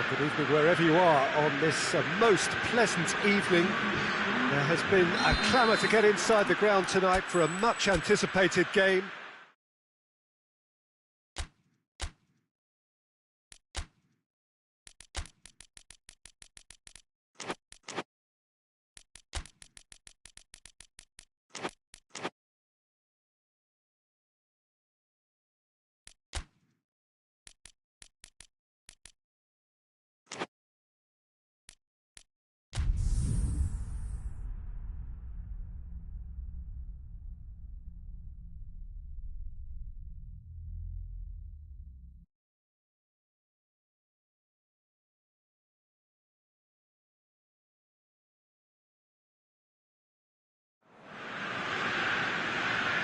Good evening wherever you are on this most pleasant evening. There has been a clamour to get inside the ground tonight for a much anticipated game.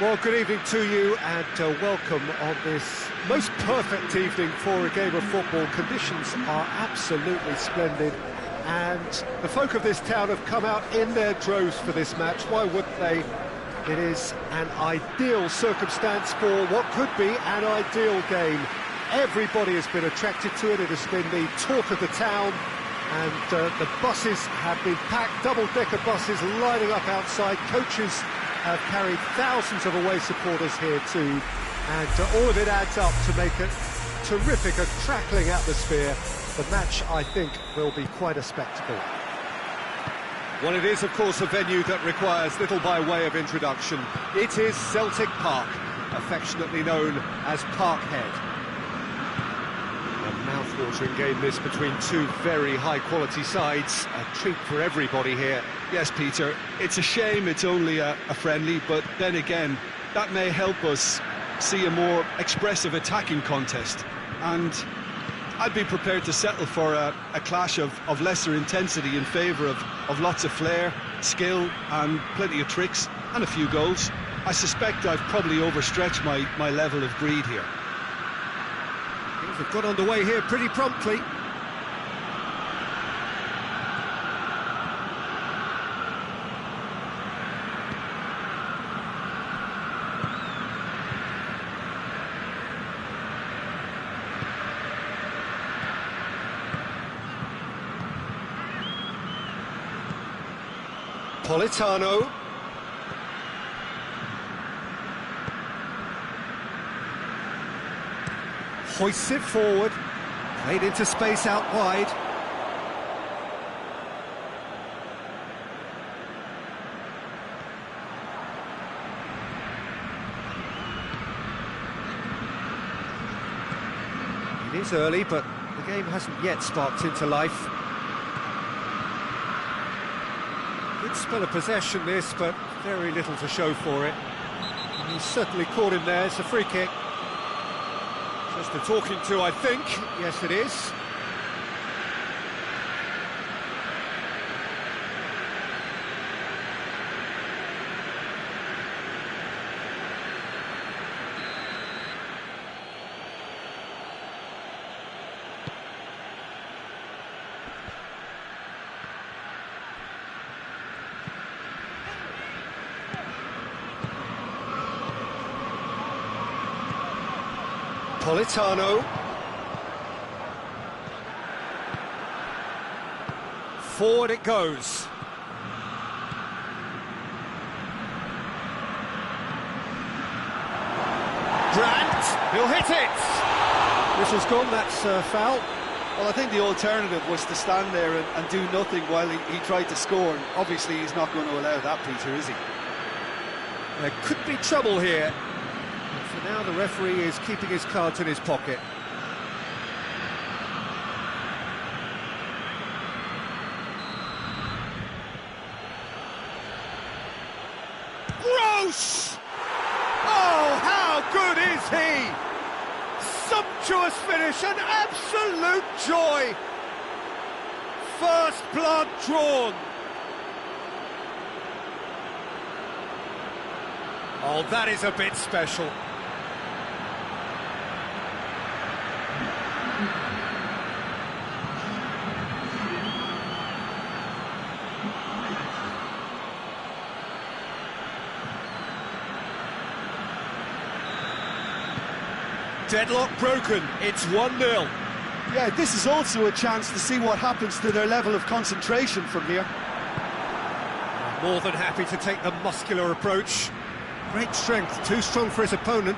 Well, good evening to you and welcome on this most perfect evening for a game of football. Conditions are absolutely splendid and the folk of this town have come out in their droves for this match. Why wouldn't they? It is an ideal circumstance for what could be an ideal game. Everybody has been attracted to it. It has been the talk of the town and the buses have been packed, double-decker buses lining up outside. Coaches have carried thousands of away supporters here too, and all of it adds up to make a terrific, a crackling atmosphere. The match, I think, will be quite a spectacle. Well, it is, of course, a venue that requires little by way of introduction. It is Celtic Park, affectionately known as Parkhead. A mouth-watering game this between two very high-quality sides. A treat for everybody here. Yes, Peter, it's a shame it's only a friendly, but then again, that may help us see a more expressive attacking contest. And I'd be prepared to settle for a clash of lesser intensity in favour of lots of flair, skill and plenty of tricks and a few goals. I suspect I've probably overstretched my level of greed here. Things have got underway here pretty promptly. Politano. Hoists it forward. Played into space out wide. It is early, but the game hasn't yet sparked into life. Good spell of possession this, but very little to show for it. And he's certainly caught him there. It's a free kick. Just a talking to, I think. Yes, it is. Politano. Forward it goes. Grant, he'll hit it! Whistle's gone, that's foul. Well, I think the alternative was to stand there and do nothing while he tried to score. And obviously he's not going to allow that, Peter, is he? There could be trouble here. For now, the referee is keeping his cards in his pocket. Gross! Oh, how good is he? Sumptuous finish, an absolute joy. First blood drawn. Oh, that is a bit special. Deadlock broken, it's 1-0. Yeah, this is also a chance to see what happens to their level of concentration from here. More than happy to take the muscular approach. Great strength, too strong for his opponent.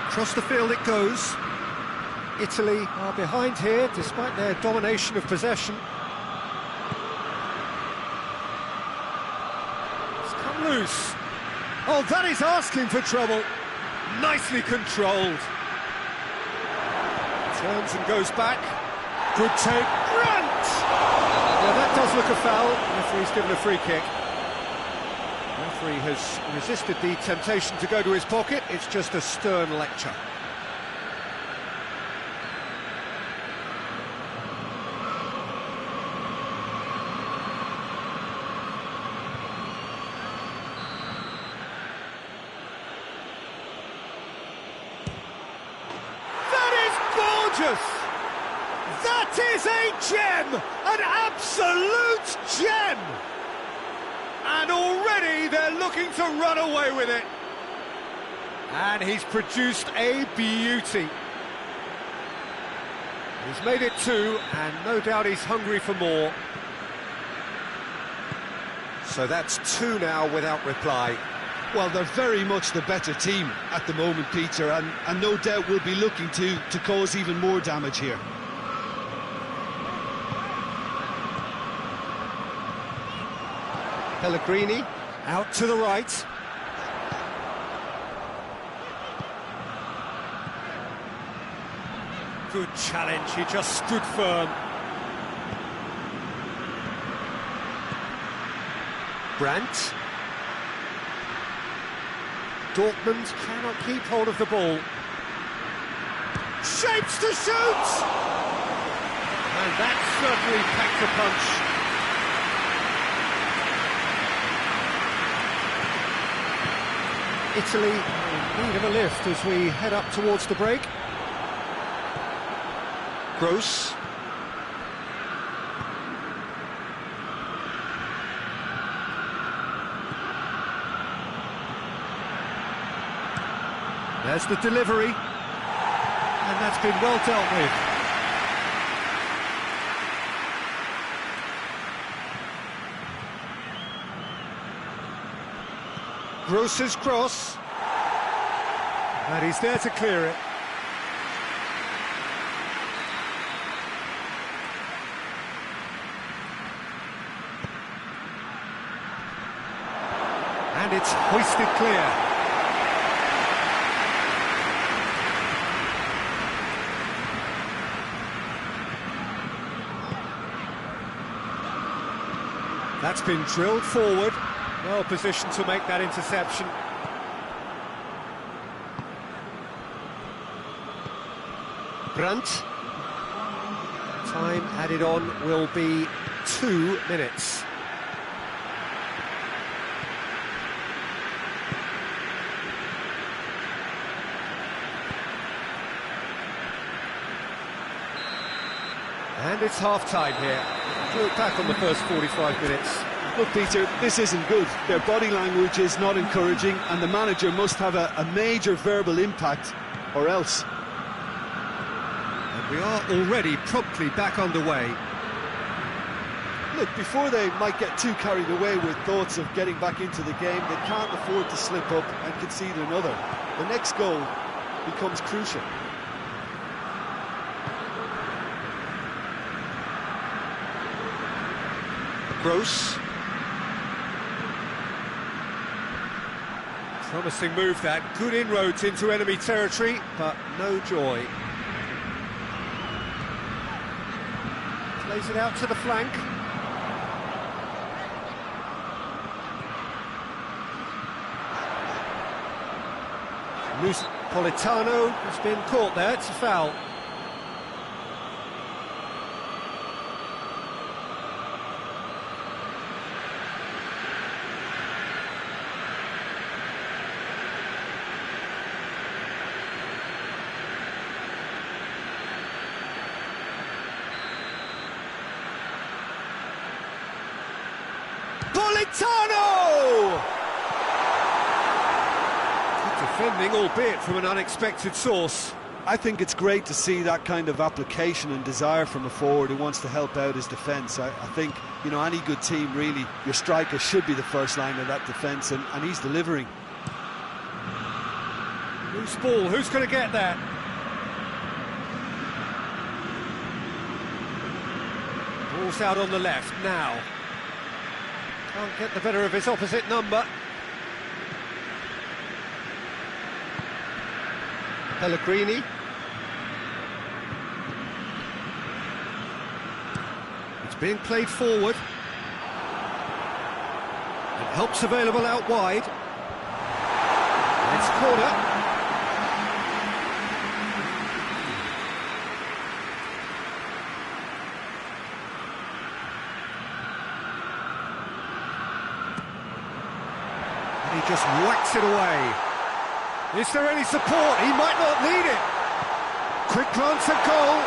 Across the field it goes. Italy are behind here, despite their domination of possession. It's come loose. Oh, that is asking for trouble. Nicely controlled. Turns and goes back. Good take. Grant! Now that does look a foul. The referee's given a free kick. The referee has resisted the temptation to go to his pocket. It's just a stern lecture. That is a gem! An absolute gem! And already they're looking to run away with it. And he's produced a beauty. He's made it two, and no doubt he's hungry for more. So that's two now without reply. Well, they're very much the better team at the moment, Peter, and no doubt will be looking to cause even more damage here. Pellegrini out to the right. Good challenge, he just stood firm. Brandt. Dortmund cannot keep hold of the ball. Shapes to shoot! And that certainly packed a punch. Italy in need of a lift as we head up towards the break. Gross. There's the delivery, and that's been well dealt with. Gross's cross, and he's there to clear it. And it's hoisted clear. That's been drilled forward, well positioned to make that interception. Brandt. Time added on will be 2 minutes. And it's half-time here. Look back on the first 45 minutes. Look, Peter, this isn't good. Their body language is not encouraging, and the manager must have a major verbal impact, or else. And we are already promptly back underway. Look, before they might get too carried away with thoughts of getting back into the game, they can't afford to slip up and concede another. The next goal becomes crucial. Gross. Promising move that, good inroads into enemy territory, but no joy. Plays it out to the flank. Politano has been caught there, it's a foul. Politano! defending, albeit from an unexpected source. I think it's great to see that kind of application and desire from a forward who wants to help out his defence. I think, you know, any good team, really, your striker should be the first line of that defence, and he's delivering. Loose ball, who's going to get that? Ball's out on the left now. Can't get the better of his opposite number. Pellegrini. It's being played forward. And help's available out wide. It's corner. And he just whacks it away. Is there any support? He might not need it. Quick glance at goal.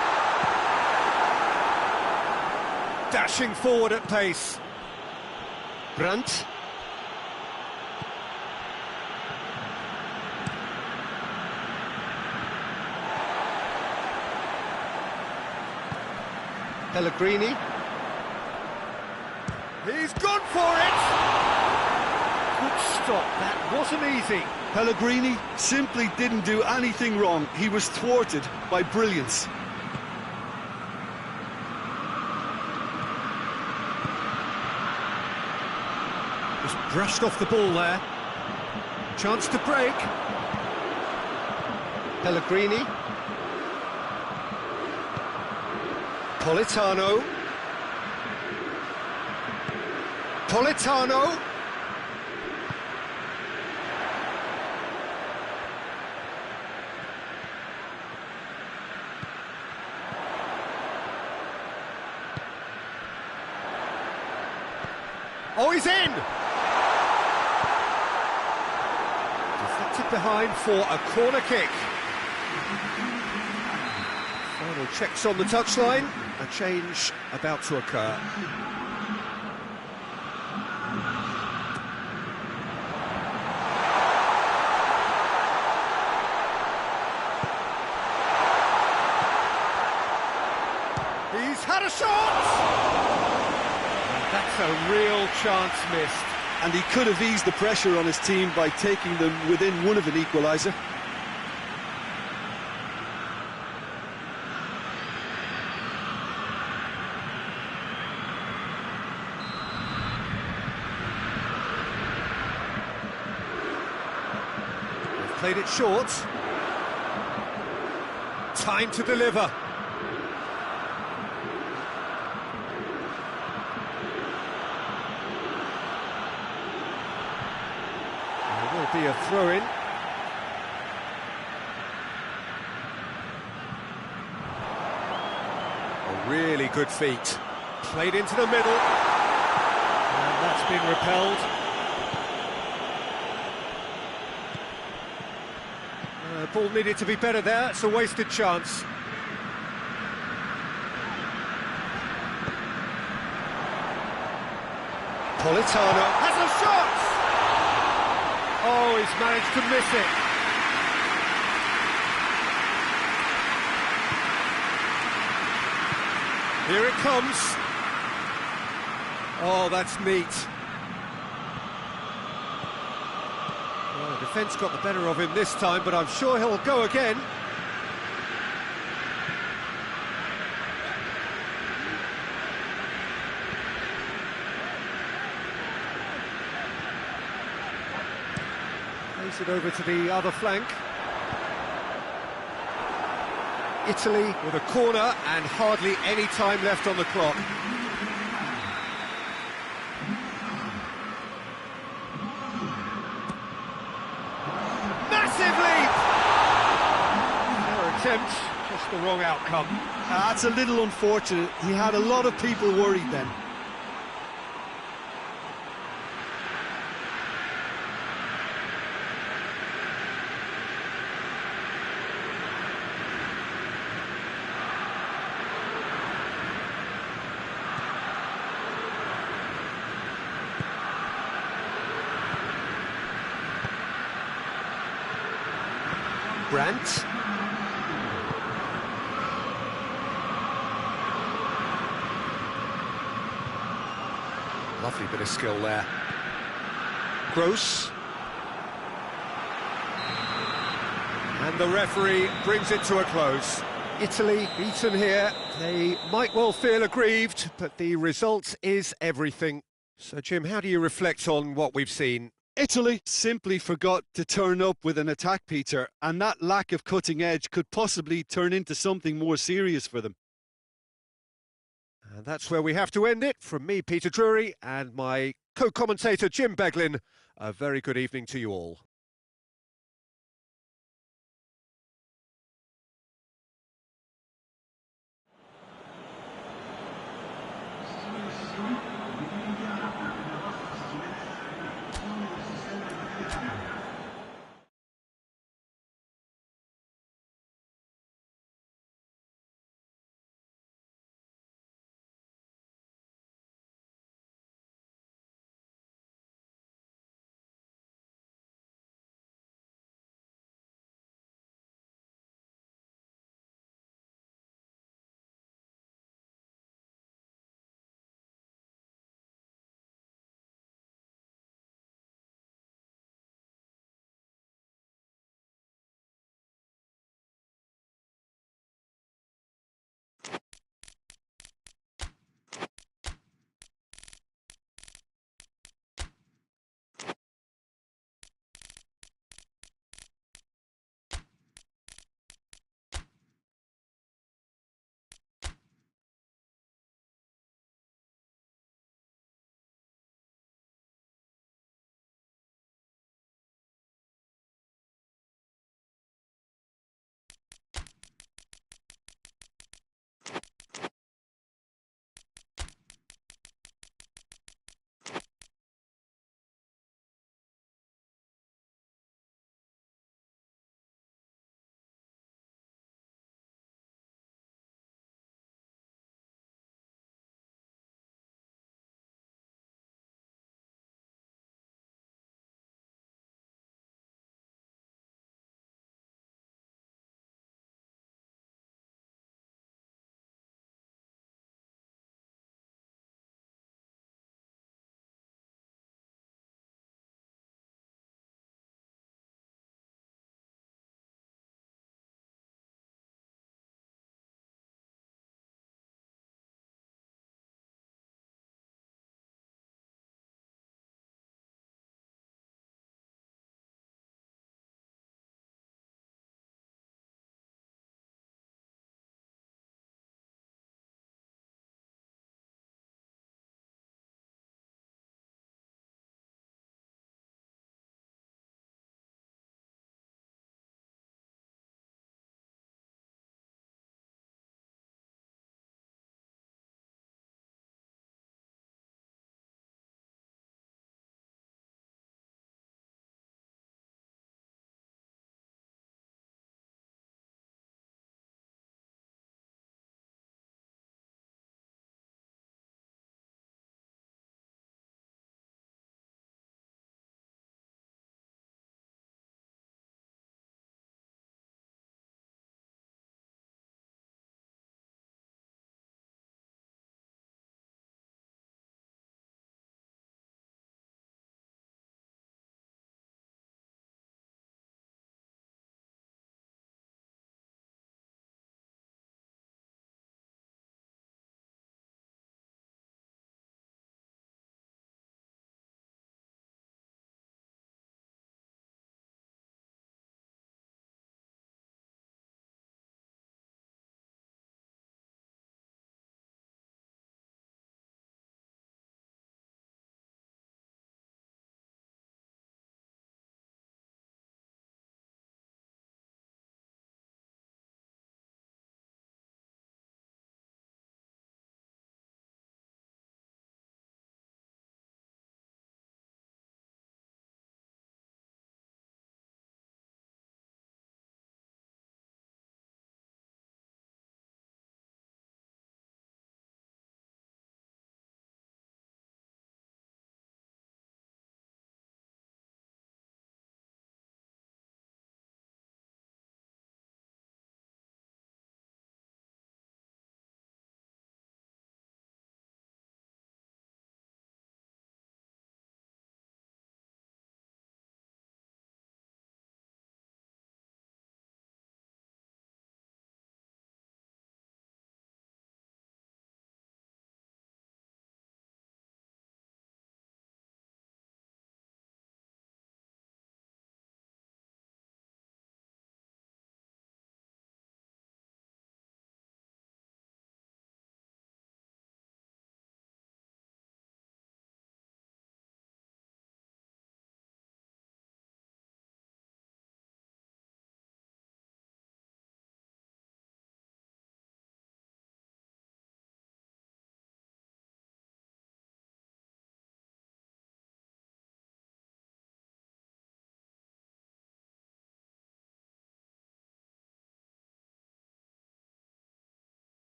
Dashing forward at pace. Brandt. Pellegrini. He's gone for it! Good stop, that wasn't easy. Pellegrini simply didn't do anything wrong. He was thwarted by brilliance. Just brushed off the ball there. Chance to break. Pellegrini. Politano. Politano. Oh, he's in! Deflected behind for a corner kick. Final checks on the touchline. A change about to occur. He's had a shot! That's a real chance missed. And he could have eased the pressure on his team by taking them within one of an equaliser. They've played it short. Time to deliver. Be a throw-in. A really good feat. Played into the middle. And that's been repelled. Ball needed to be better there. It's a wasted chance. Politano has a shot! Oh, he's managed to miss it. Here it comes. Oh, that's neat. Well, the defence got the better of him this time, but I'm sure he'll go again. Plays it over to the other flank. Italy with a corner and hardly any time left on the clock. Massive leap! Their attempt, just the wrong outcome. That's a little unfortunate. He had a lot of people worried then. Brandt. Lovely bit of skill there. Gross. And the referee brings it to a close. Italy beaten here. They might well feel aggrieved, but the result is everything. So, Jim, how do you reflect on what we've seen? Italy simply forgot to turn up with an attack, Peter, and that lack of cutting edge could possibly turn into something more serious for them. And that's where we have to end it. From me, Peter Drury, and my co-commentator, Jim Beglin, a very good evening to you all.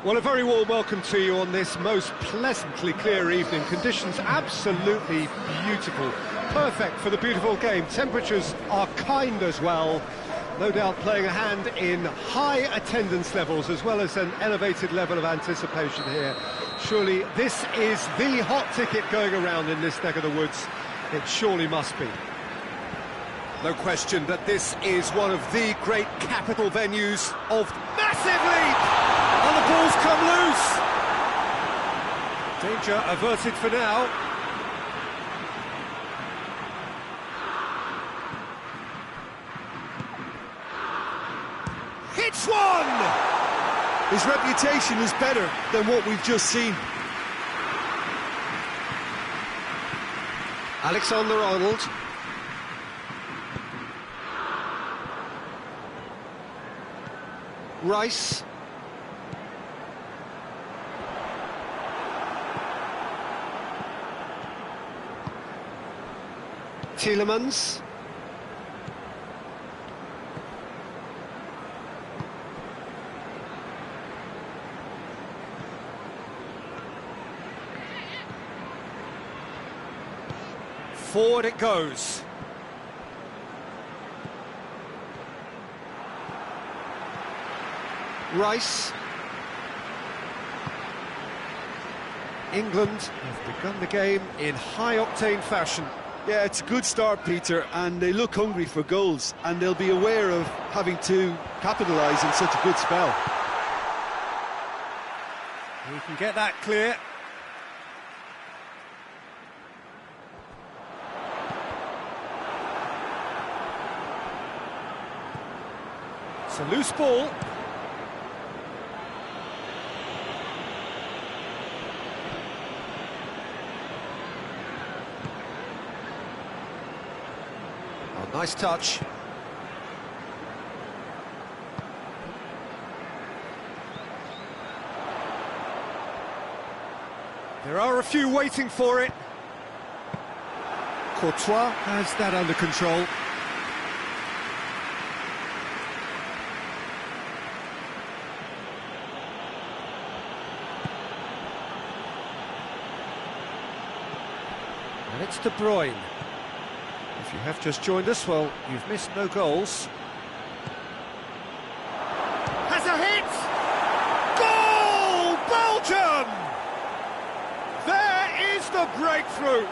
Well, a very warm welcome to you on this most pleasantly clear evening. Conditions absolutely beautiful. Perfect for the beautiful game. Temperatures are kind as well. No doubt playing a hand in high attendance levels as well as an elevated level of anticipation here. Surely this is the hot ticket going around in this neck of the woods. It surely must be. No question that this is one of the great capital venues of massive leap! And the ball's come loose! Danger averted for now. Hits one! His reputation is better than what we've just seen. Alexander-Arnold. Rice. Tielemans. Forward it goes. Rice. England have begun the game in high-octane fashion. Yeah, it's a good start, Peter, and they look hungry for goals, and they'll be aware of having to capitalise in such a good spell. He can get that clear. It's a loose ball. Oh, nice touch. There are a few waiting for it. Courtois has that under control. And it's De Bruyne. If you have just joined us, well, you've missed no goals. Has a hit! Goal! Belgium! There is the breakthrough!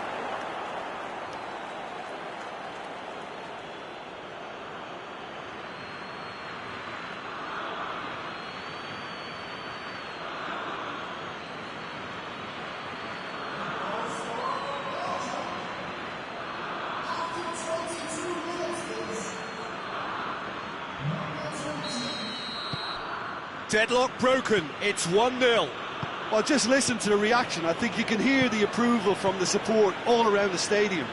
Deadlock broken, it's 1-0. Well, just listen to the reaction. I think you can hear the approval from the support all around the stadium.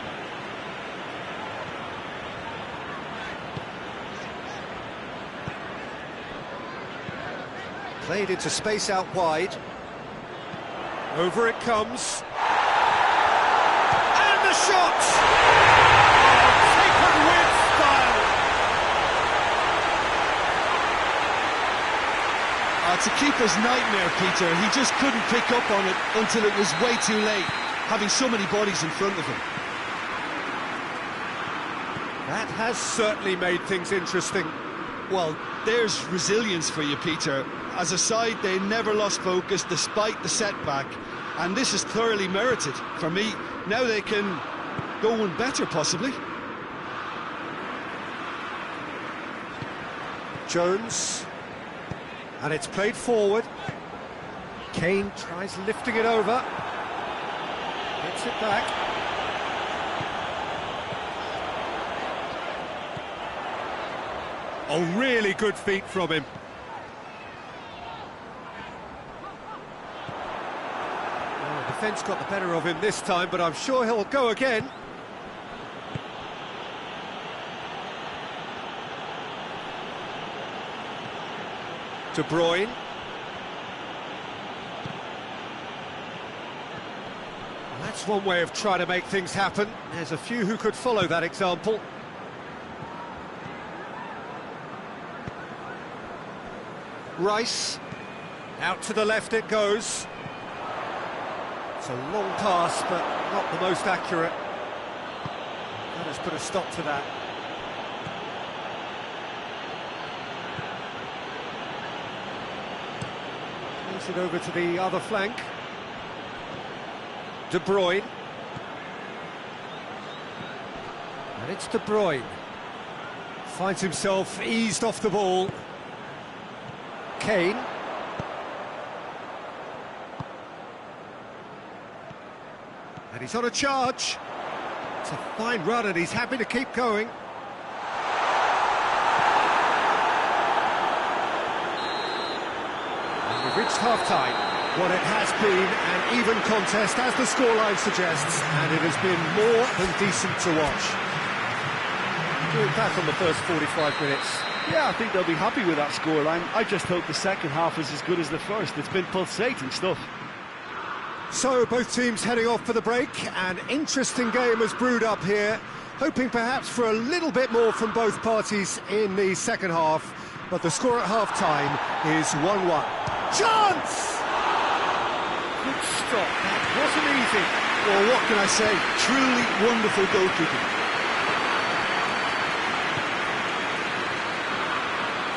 Played into space out wide. Over it comes. And the shot! Taken with style! It's a keeper's nightmare, Peter. He just couldn't pick up on it until it was way too late, having so many bodies in front of him. That has certainly made things interesting. Well, there's resilience for you, Peter. As a side, they never lost focus despite the setback, and this is thoroughly merited for me. Now they can go one better, possibly. Jones. And it's played forward. Kane tries lifting it over. Gets it back. Oh, really good feet from him. Oh, defence got the better of him this time, but I'm sure he'll go again. De Bruyne. Well, that's one way of trying to make things happen. There's a few who could follow that example. Rice. Out to the left it goes. It's a long pass, but not the most accurate. That has put a stop to that. Plays it over to the other flank. De Bruyne. And it's De Bruyne. Finds himself eased off the ball. Kane. And he's on a charge. It's a fine run and he's happy to keep going. And we've reached half-time. What it has been an even contest, as the scoreline suggests, and it has been more than decent to watch. Going back on the first 45 minutes. Yeah, I think they'll be happy with that scoreline. I just hope the second half is as good as the first. It's been pulsating stuff. So, both teams heading off for the break. An interesting game has brewed up here, hoping perhaps for a little bit more from both parties in the second half. But the score at half-time is 1-1. Chance! Good stop, that wasn't easy. Well, what can I say? Truly wonderful goalkeeping.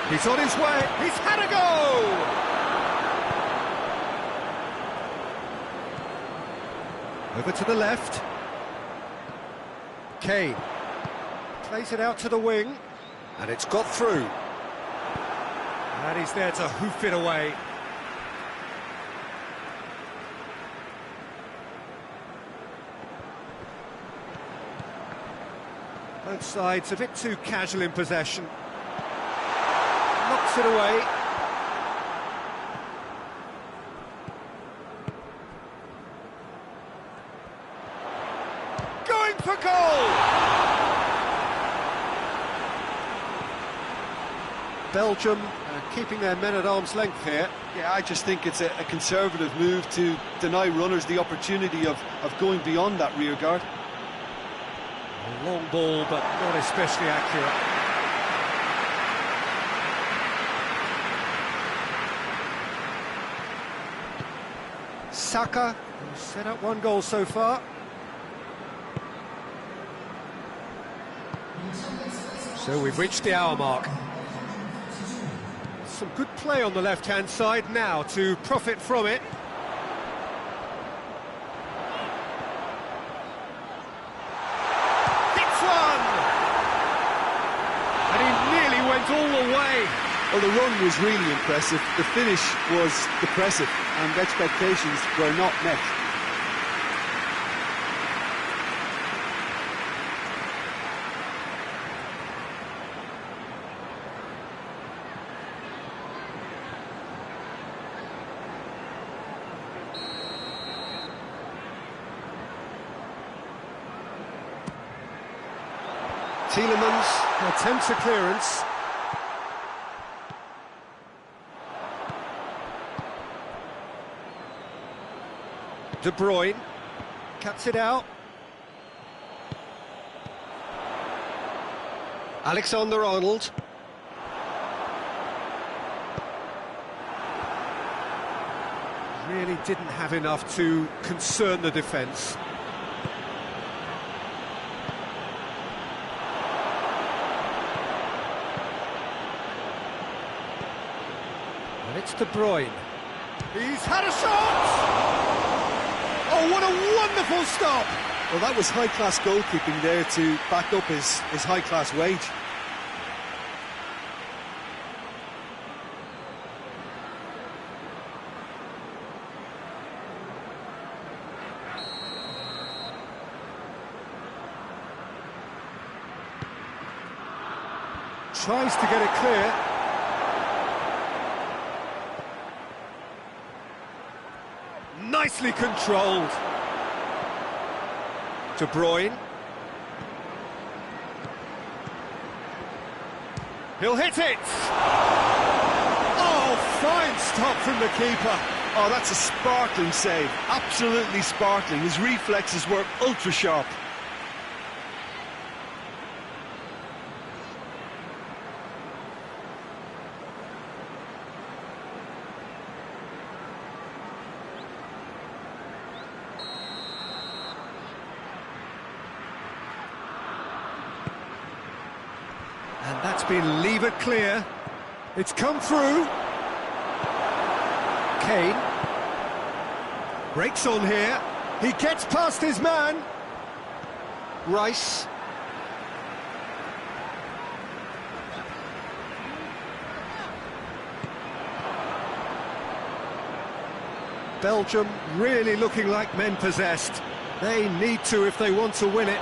He's on his way, he's had a go! Over to the left. Kane plays it out to the wing, and it's got through. And he's there to hoof it away. Both sides a bit too casual in possession. Knocks it away. Going for goal! Belgium keeping their men at arm's length here. Yeah, I just think it's a conservative move to deny runners the opportunity of going beyond that rear guard. A long ball, but not especially accurate. Saka, who's set up one goal so far. So we've reached the hour mark. Some good play on the left-hand side now to profit from it. Hits one! And he nearly went all the way. Well, the run was really impressive, the finish was depressive, and expectations were not met. Tielemans attempts a clearance. De Bruyne cuts it out. Alexander-Arnold. Really didn't have enough to concern the defence. And it's De Bruyne. He's had a shot! Oh, what a wonderful stop! Well, that was high-class goalkeeping there to back up his high-class wage. Tries to get it clear. Nicely controlled. De Bruyne. He'll hit it! Oh, fine stop from the keeper. Oh, that's a sparkling save. Absolutely sparkling. His reflexes were ultra-sharp. It's been levered clear. It's come through. Kane. Breaks on here. He gets past his man. Rice. Belgium really looking like men possessed. They need to if they want to win it.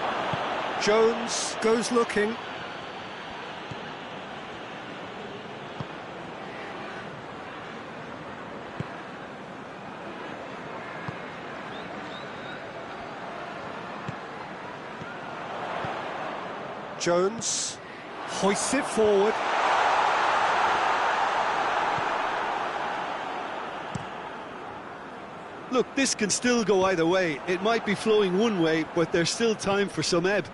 Jones goes looking. Jones hoists it forward. Look, this can still go either way. It might be flowing one way, but there's still time for some ebb.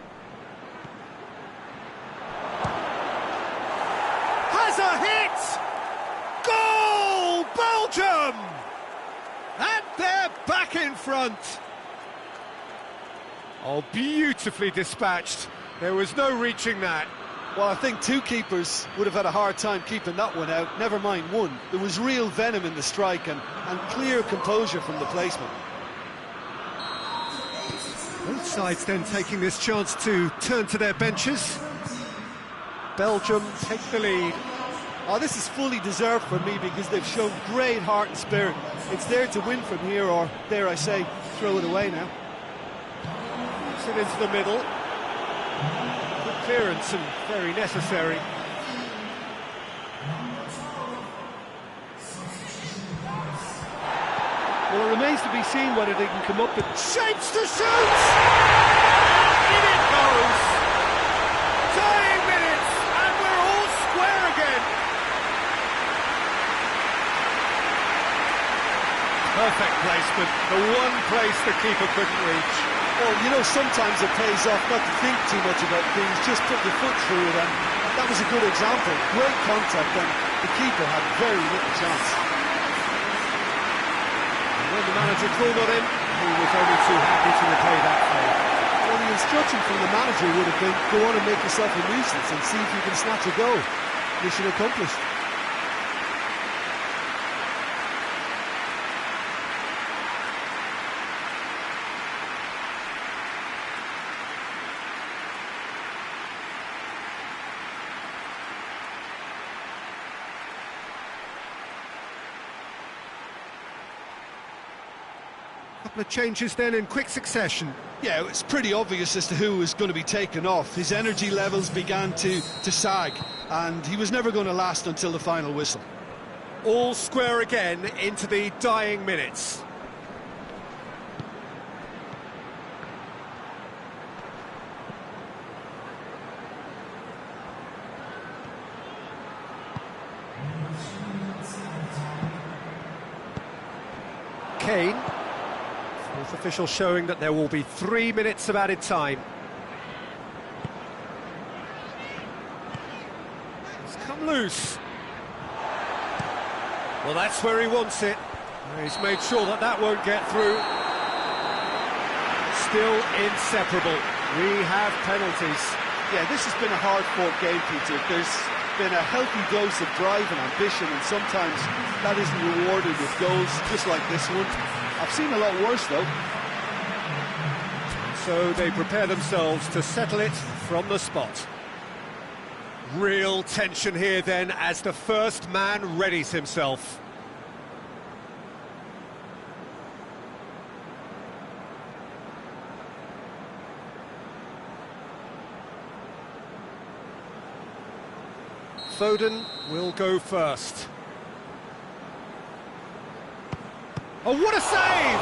Has a hit! Goal, Belgium! And they're back in front. Oh, beautifully dispatched. There was no reaching that. Well, I think two keepers would have had a hard time keeping that one out, never mind one. There was real venom in the strike and clear composure from the placement. Both sides then taking this chance to turn to their benches. Belgium take the lead. Oh, this is fully deserved for me because they've shown great heart and spirit. It's there to win from here, or, dare I say, throw it away now. Puts it into the middle. Good clearance and very necessary. Well, it remains to be seen whether they can come up with... Shapes to shoot! In it goes! Dying minutes, and we're all square again! Perfect placement, the one place the keeper couldn't reach. Well, you know, sometimes it pays off not to think too much about things, just put your foot through it, and that was a good example. Great contact, and the keeper had very little chance. And when the manager called on him, he was only too happy to repay that favour. Well, the instruction from the manager would have been, go on and make yourself a nuisance and see if you can snatch a goal. Mission accomplished. Couple of changes then in quick succession. Yeah, it's pretty obvious as to who was going to be taken off. His energy levels began to sag, and he was never going to last until the final whistle. All square again into the dying minutes. Kane. Fourth official showing that there will be 3 minutes of added time. It's come loose. Well, that's where he wants it. He's made sure that that won't get through. Still inseparable. We have penalties. Yeah, this has been a hard-fought game, Peter. There's been a healthy dose of drive and ambition, and sometimes that isn't rewarded with goals, just like this one. I've seen a lot worse, though. So they prepare themselves to settle it from the spot. Real tension here then as the first man readies himself. Foden will go first. Oh, what a save!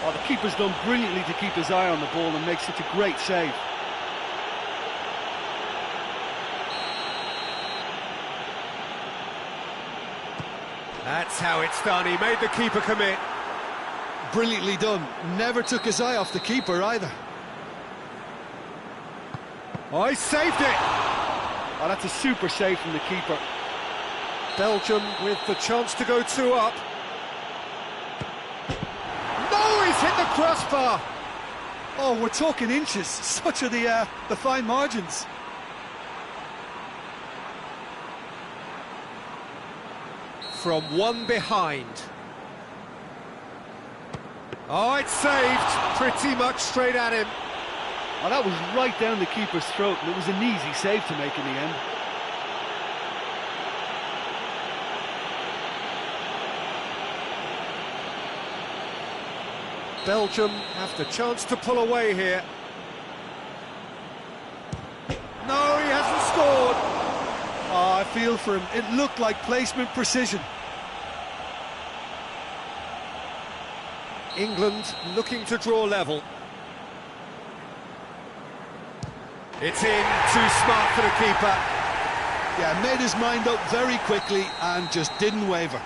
Oh, the keeper's done brilliantly to keep his eye on the ball and make such a great save. That's how it's done. He made the keeper commit. Brilliantly done. Never took his eye off the keeper either. Oh, he saved it! Oh, that's a super save from the keeper. Belgium with the chance to go 2 up. No, he's hit the crossbar! Oh, we're talking inches. Such are the fine margins. from one behind. Oh, it's saved, pretty much straight at him. Oh, that was right down the keeper's throat, and it was an easy save to make in the end. Belgium have the chance to pull away here. No, he hasn't scored. Oh, I feel for him. It looked like placement precision. England looking to draw level. It's in, too smart for the keeper. Yeah, made his mind up very quickly and just didn't waver.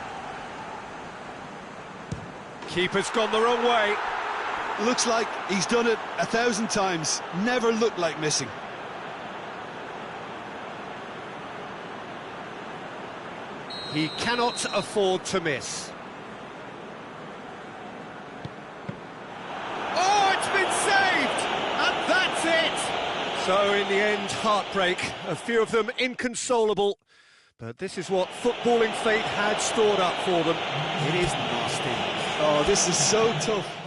Keeper's gone the wrong way. Looks like he's done it 1,000 times. Never looked like missing. He cannot afford to miss. Oh, it's been saved! And that's it! So, in the end, heartbreak. A few of them inconsolable. But this is what footballing fate had stored up for them. It is nasty. Oh, this is so tough.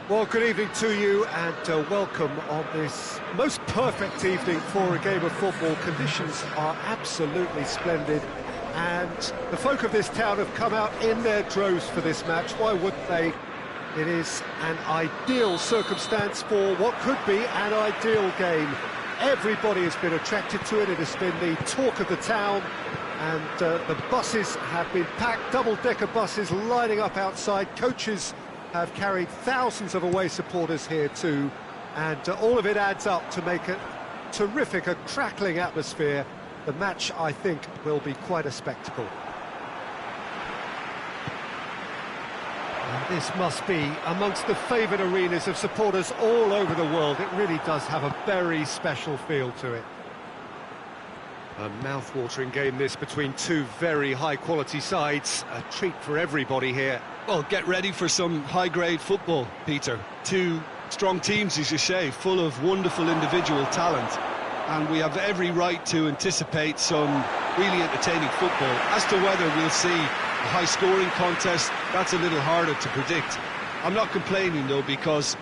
Well, good evening to you and welcome on this most perfect evening for a game of football. Conditions are absolutely splendid and the folk of this town have come out in their droves for this match. Why wouldn't they? It is an ideal circumstance for what could be an ideal game. Everybody has been attracted to it. It has been the talk of the town and the buses have been packed, double-decker buses lining up outside. Coaches have carried thousands of away supporters here too, and all of it adds up to make a terrific, a crackling atmosphere. The match, I think, will be quite a spectacle. And this must be amongst the favoured arenas of supporters all over the world. It really does have a very special feel to it. A mouth-watering game this between two very high-quality sides. A treat for everybody here. Well, get ready for some high-grade football, Peter. Two strong teams, as you say, full of wonderful individual talent. And we have every right to anticipate some really entertaining football. As to whether we'll see a high-scoring contest, that's a little harder to predict. I'm not complaining, though, because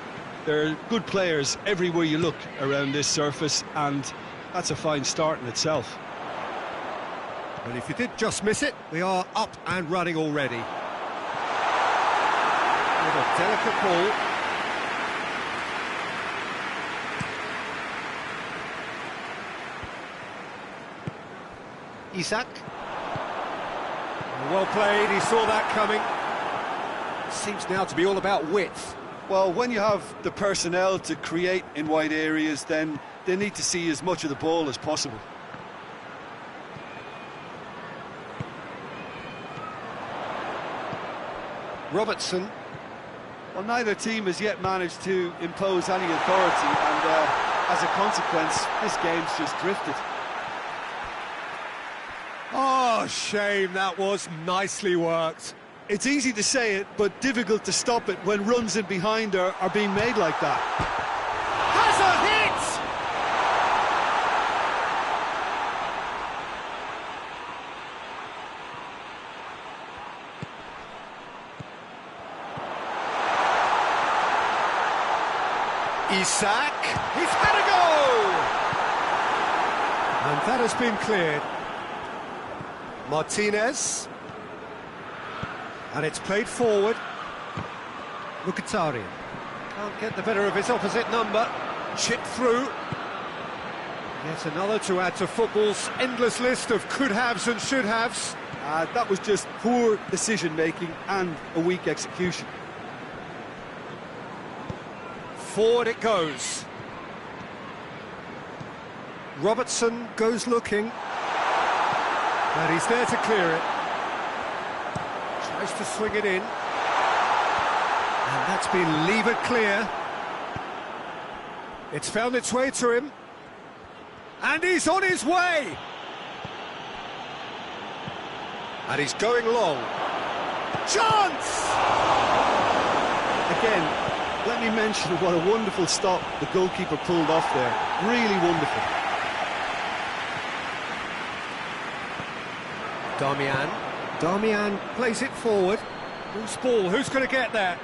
there are good players everywhere you look around this surface, and that's a fine start in itself. Well, if you did just miss it, we are up and running already. With a delicate ball. Isak. Well played, he saw that coming. Seems now to be all about width. Well, when you have the personnel to create in wide areas, then they need to see as much of the ball as possible. Robertson. Well, neither team has yet managed to impose any authority, and as a consequence, this game's just drifted. Oh, shame, that was nicely worked. It's easy to say it, but difficult to stop it when runs in behind are being made like that. Has a hit! Isak, he's had a go! And that has been cleared. Martinez. And it's played forward. Mkhitaryan. Can't get the better of his opposite number. Chipped through. Yet another to add to football's endless list of could-haves and should-haves. That was just poor decision-making and a weak execution. Forward it goes. Robertson goes looking. And he's there to clear it. Tries to swing it in. And that's been levered clear. It's found its way to him. And he's on his way! And he's going long. Chance! Again, let me mention what a wonderful stop the goalkeeper pulled off there. Really wonderful. Darmian plays it forward. Loose ball, who's going to get there?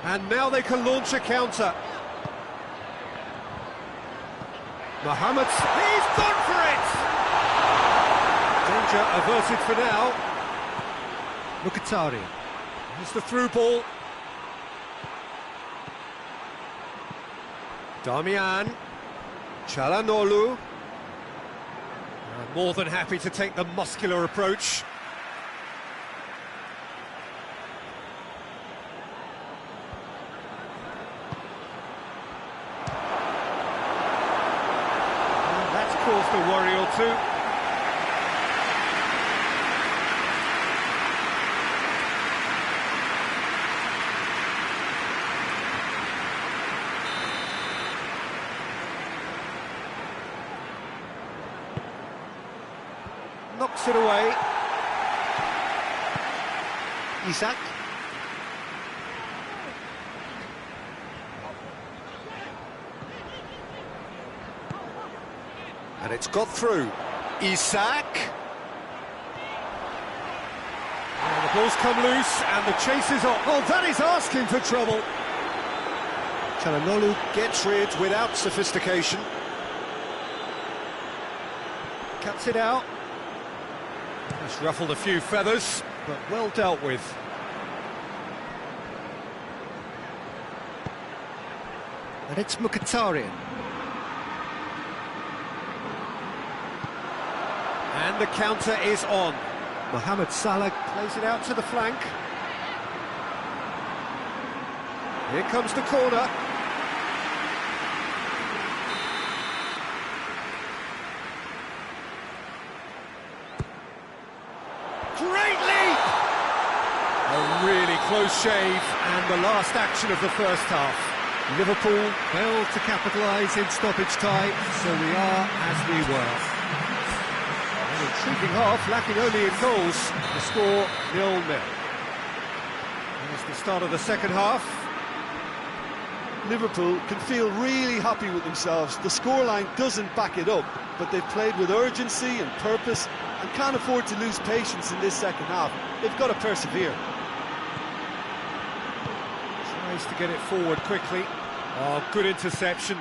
And now they can launch a counter. Mohamed, he's gone for it! Danger averted for now. Mkhitaryan. Here's the through ball. Darmian. Çalhanoğlu. More than happy to take the muscular approach. And that's caused a worry or two. Knocks it away. Isak. And it's got through. Isak. And the ball's come loose and the chase is on. Oh, that is asking for trouble. Çalhanoğlu gets rid without sophistication. Cuts it out. Just ruffled a few feathers, but well dealt with. And it's Mkhitaryan. And the counter is on. Mohamed Salah plays it out to the flank. Here comes the corner. Great leap! A really close shave, and the last action of the first half. Liverpool failed to capitalise in stoppage time, so we are as we were. An intriguing half, lacking only in goals. The score 0-0. There's the start of the second half. Liverpool can feel really happy with themselves. The scoreline doesn't back it up, but they've played with urgency and purpose and can't afford to lose patience in this second half. They've got to persevere. Tries to get it forward quickly. Oh, good interception.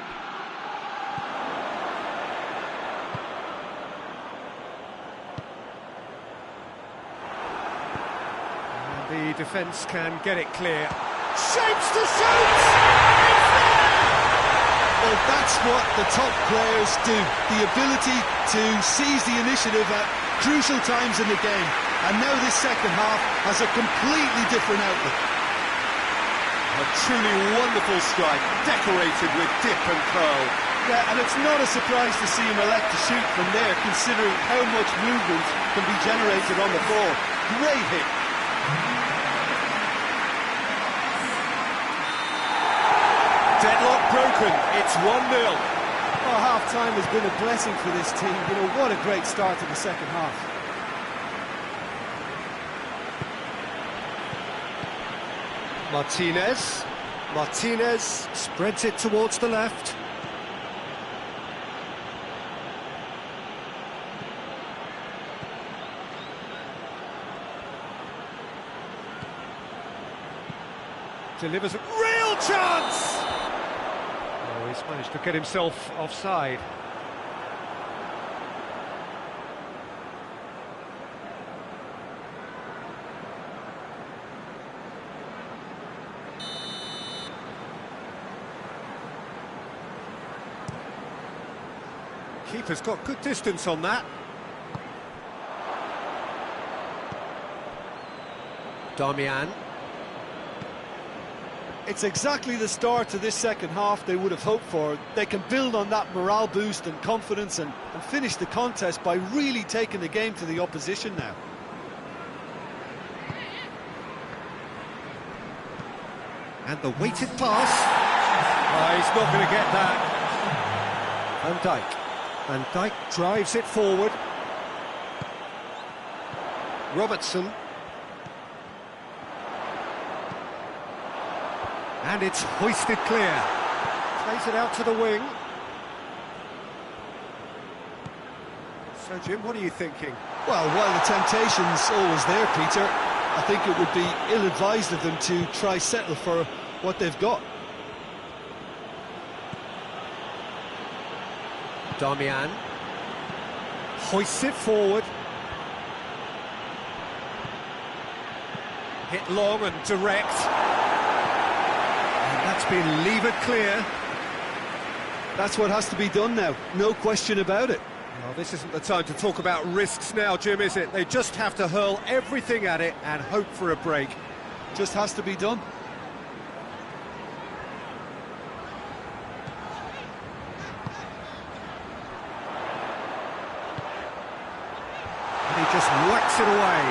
And the defence can get it clear. Shapes to shoot! Well, that's what the top players do. The ability to seize the initiative at crucial times in the game. And now this second half has a completely different outlook. A truly wonderful strike, decorated with dip and curl. Yeah, and it's not a surprise to see him elect to shoot from there, considering how much movement can be generated on the ball. Great hit. Deadlock broken, it's 1-0. Oh, half-time has been a blessing for this team. You know, what a great start to the second half. Martinez spreads it towards the left. Delivers a real chance! Oh, he's managed to get himself offside. Keeper's got good distance on that. Darmian. It's exactly the start to this second half they would have hoped for. They can build on that morale boost and confidence and finish the contest by really taking the game to the opposition now. And the weighted pass. Oh, he's not going to get that. Van Dijk drives it forward. Robertson. And it's hoisted clear. Plays it out to the wing. So, Jim, what are you thinking? Well, while the temptation's always there, Peter, I think it would be ill-advised of them to try settle for what they've got. Darmian hoists it forward. Hit long and direct. And that's been levered clear. That's what has to be done now, no question about it. Well, this isn't the time to talk about risks now, Jim, is it? They just have to hurl everything at it and hope for a break. Just has to be done. He just whacks it away.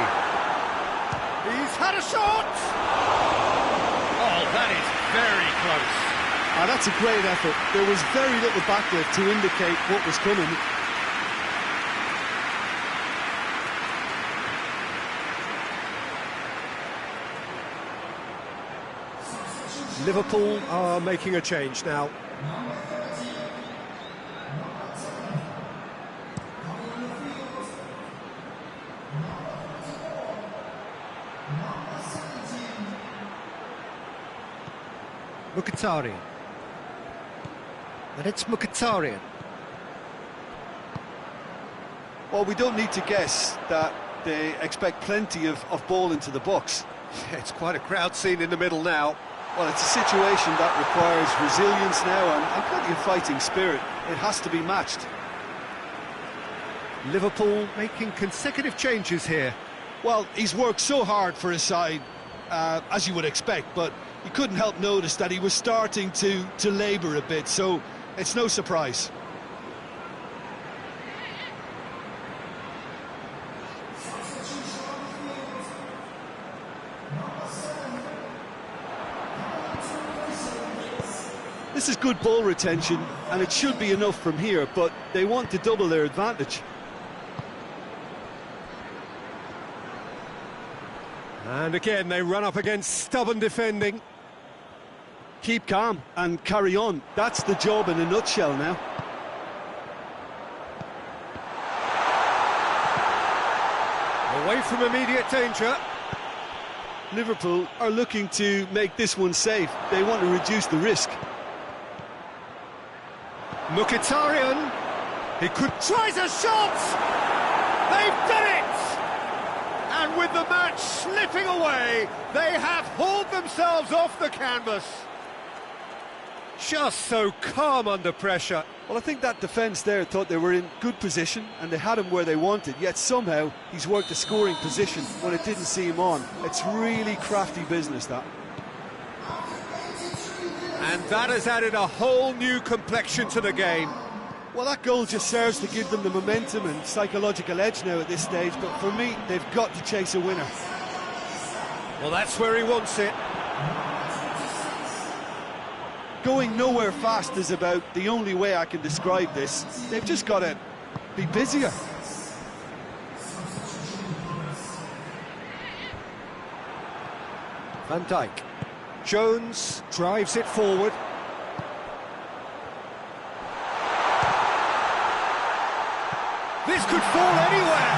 He's had a shot! Oh, that is very close. Ah, that's a great effort. There was very little backlift to indicate what was coming. Liverpool are making a change now. Mkhitaryan. And it's Mkhitaryan. Well, we don't need to guess that they expect plenty of ball into the box. Yeah, it's quite a crowd scene in the middle now. Well, it's a situation that requires resilience now and plenty of fighting spirit. It has to be matched. Liverpool making consecutive changes here. Well, he's worked so hard for his side, as you would expect, but you couldn't help notice that he was starting to labour a bit, so it's no surprise. This is good ball retention, and it should be enough from here, but they want to double their advantage. And again, they run up against stubborn defending. Keep calm and carry on. That's the job in a nutshell now. Away from immediate danger. Liverpool are looking to make this one safe. They want to reduce the risk. Mkhitaryan, he tries a shot! They've done it! And with the match slipping away, they have hauled themselves off the canvas. Just so calm under pressure. Well, I think that defence there thought they were in good position and they had him where they wanted, yet somehow he's worked a scoring position when it didn't see him on. It's really crafty business, that. And that has added a whole new complexion to the game. Well, that goal just serves to give them the momentum and psychological edge now at this stage, but for me, they've got to chase a winner. Well, that's where he wants it. Going nowhere fast is about the only way I can describe this. They've just got to be busier. Van Dijk. Jones drives it forward. This could fall anywhere.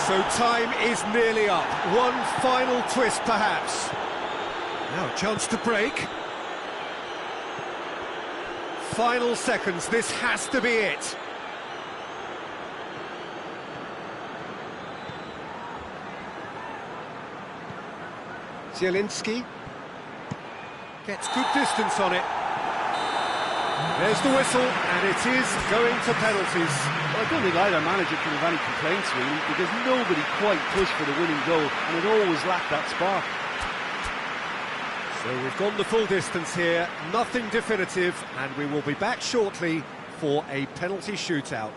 So time is nearly up. One final twist, perhaps. Now a chance to break. Final seconds, this has to be it. Zielinski gets good distance on it. There's the whistle, and it is going to penalties. Well, I don't think either manager can have any complaints, really, because nobody quite pushed for the winning goal, and it always lacked that spark. So we've gone the full distance here, nothing definitive, and we will be back shortly for a penalty shootout.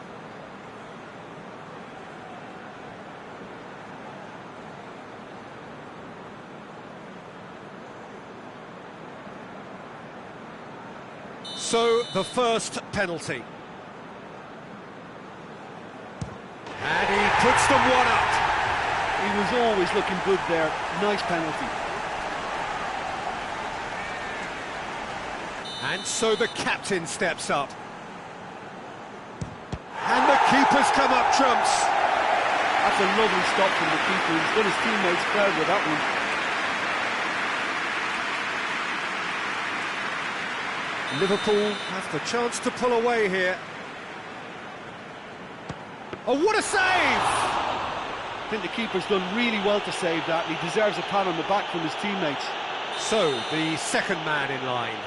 So, the first penalty. And he puts them one up. He was always looking good there. Nice penalty. And so the captain steps up. And the keeper's come up trumps. That's a lovely stop from the keeper. He's got his teammates proud with that one. Liverpool have the chance to pull away here. Oh, what a save! I think the keeper's done really well to save that. He deserves a pat on the back from his teammates. So, the second man in line.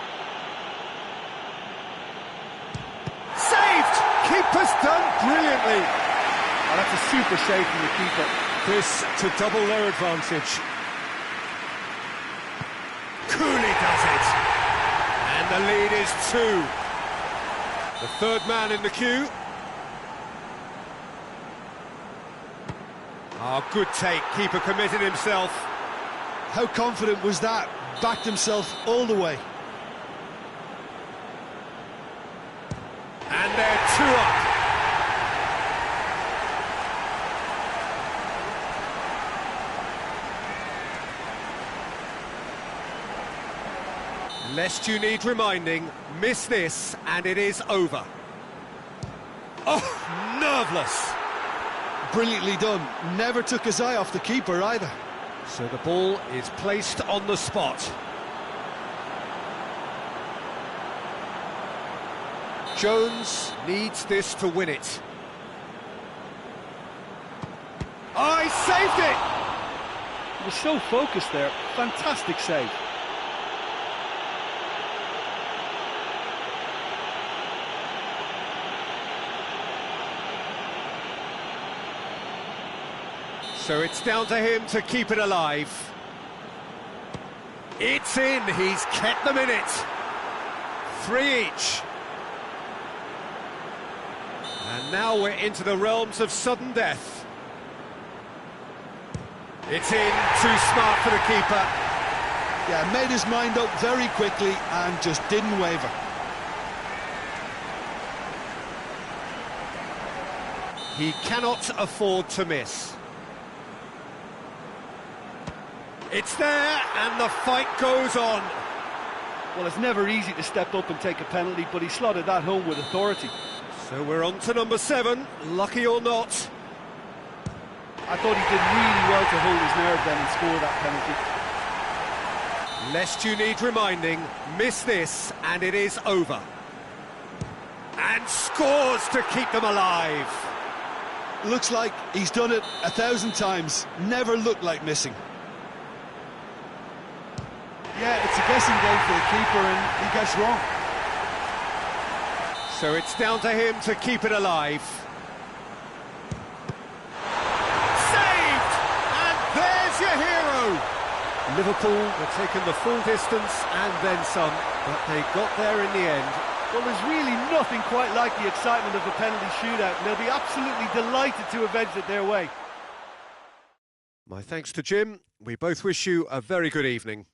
Saved! Keeper's done brilliantly. Oh, that's a super save from the keeper. This to double their advantage. Cooley does it. And the lead is 2. The third man in the queue. Oh, good take. Keeper committed himself. How confident was that? Backed himself all the way. And they're 2 up. Lest you need reminding, miss this and it is over. Oh, nerveless. Brilliantly done. Never took his eye off the keeper either. So the ball is placed on the spot. Jones needs this to win it. Oh, he saved it! He was so focused there. Fantastic save. So it's down to him to keep it alive. It's in, he's kept them in it. 3 each. And now we're into the realms of sudden death. It's in, too smart for the keeper. Yeah, made his mind up very quickly and just didn't waver. He cannot afford to miss. It's there, and the fight goes on. Well, it's never easy to step up and take a penalty, but he slotted that home with authority. So we're on to number 7, lucky or not. I thought he did really well to hold his nerve then and score that penalty. Lest you need reminding, miss this, and it is over. And scores to keep them alive. Looks like he's done it 1,000 times. Never looked like missing. Yeah, it's a guessing game for the keeper, and he gets wrong. So it's down to him to keep it alive. Saved! And there's your hero! Liverpool were taking the full distance and then some, but they got there in the end. Well, there's really nothing quite like the excitement of a penalty shootout, and they'll be absolutely delighted to avenge it their way. My thanks to Jim. We both wish you a very good evening.